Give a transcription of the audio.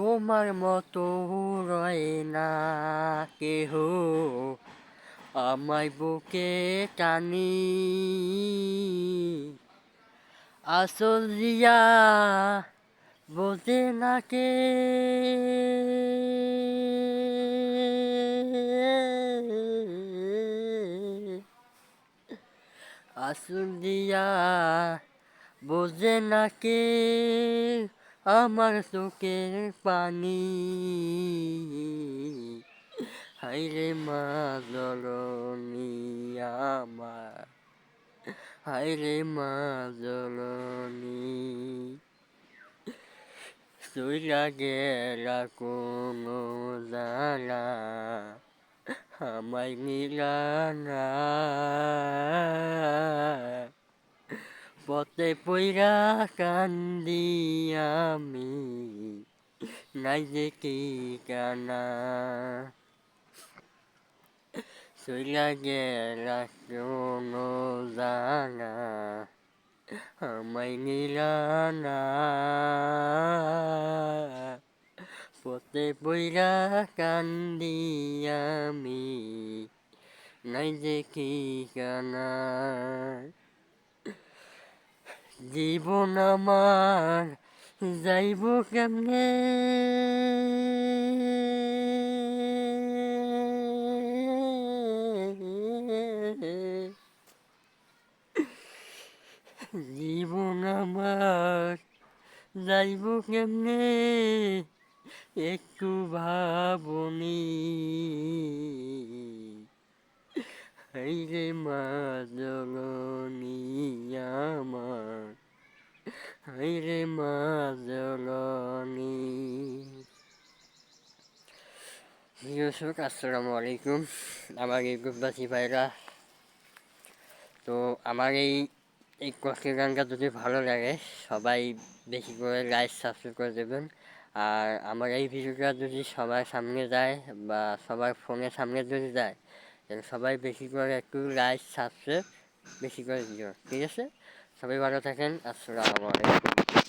তোমার মতো রয় না কেহ আমায় বুকে টানি, আসল দিয়া বোঝে না কে, আসল দিয়া বোঝে না কে আমার চোখের পানি। হায়রে মা জননী আমার, হায়রে মা জননী, চইলা গেলা কোনো জানা আমায় নিলা না, পথে পইরা কান্দি আমি, নাই যে ঠিকানা। চইলা গেলা কোনো জানা আমায় নিলা না, পথে পইরা কান্দি আমি, নাই যে ঠিকানা। জীবন আমার যাইব কেমনে, জীবন আমার যাইব কেমনে একটু ভাবনি। হায়রে মা জননী আমার, হায়রে মা জননী। দর্শক আসসালামু আলাইকুম, আমার এই গ্রুপবাসী ভাইরা। তো আমার এই কষ্টের গানটা যদি ভালো লাগে সবাই বেশি করে লাইক সাবস্ক্রাইব করে দেবেন। আর আমার এই ভিডিওটা যদি সবার সামনে যায় বা সবার ফোনের সামনে যদি যায়, তাহলে সবাই বেশি করে একটু লাইক সাবস্ক্রাইব বেশি করে দিও, ঠিক আছে? সবাই ভালো থাকেন, আসসালামু আলাইকুম।